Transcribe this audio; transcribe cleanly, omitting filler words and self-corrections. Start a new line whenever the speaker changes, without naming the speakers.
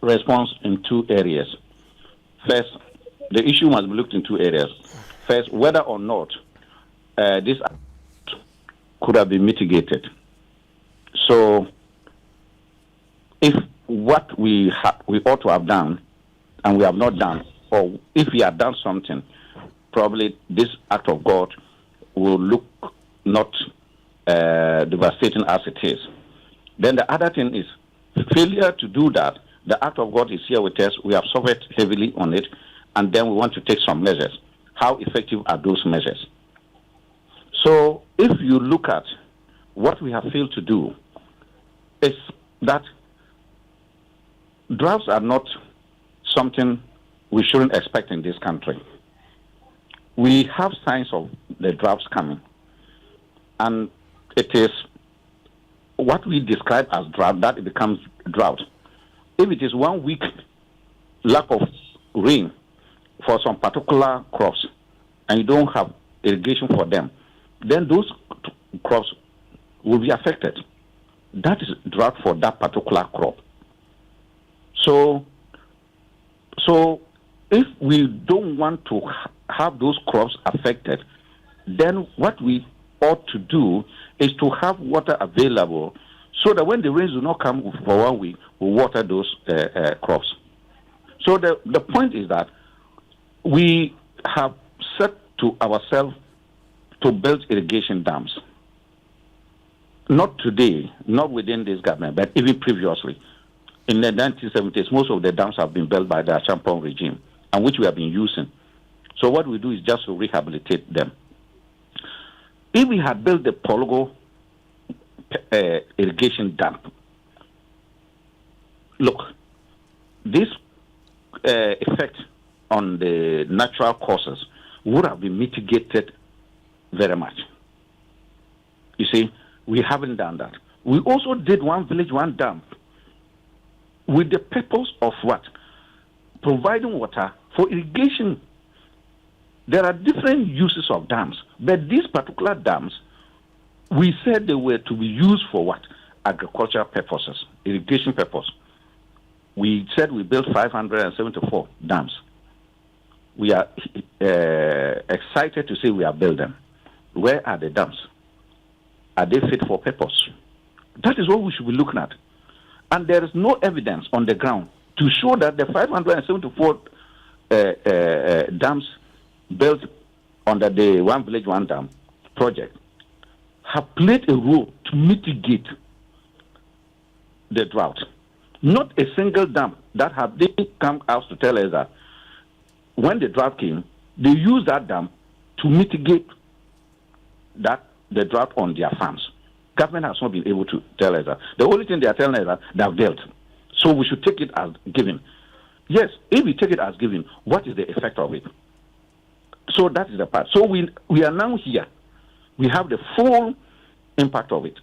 response in two areas. First, the issue must be looked in two areas. First, whether or not this could have been mitigated. So, if what we ought to have done, and we have not done, or if we have done something, probably this act of God will look not devastating as it is. Then the other thing is failure to do that. The act of God is here with us. We have suffered heavily on it, and then we want to take some measures. How effective are those measures? So if you look at what we have failed to do, is that droughts are not something we shouldn't expect in this country. We have signs of the droughts coming, and it is what we describe as drought that it becomes drought. If it is 1 week lack of rain for some particular crops and you don't have irrigation for them, then those crops will be affected. That is drought for that particular crop. So if we don't want to have those crops affected, then what we ought to do is to have water available so that when the rains do not come for 1 week, we water those crops. So the point is that we have set to ourselves to build irrigation dams. Not today, not within this government, but even previously. In the 1970s, most of the dams have been built by the Champon regime, and which we have been using. So what we do is just to rehabilitate them. If we had built the Pologo irrigation dam, look, this effect on the natural causes would have been mitigated very much. You see, we haven't done that. We also did one village, one dam with the purpose of what? Providing water for irrigation. There are different uses of dams, but these particular dams, we said they were to be used for what? Agricultural purposes, irrigation purpose. We said we built 574 dams. We are excited to say we are building them. Where are the dams? Are they fit for purpose? That is what we should be looking at. And there is no evidence on the ground to show that the 574 dams built under the One Village, One Dam project have played a role to mitigate the drought. Not a single dam that have they come out to tell us that when the drought came, they used that dam to mitigate the drought on their farms. Government has not been able to tell us that. The only thing they are telling us that they have built. So we should take it as given. Yes, if we take it as given, what is the effect of it? So that is the part. So we are now here. We have the full impact of it.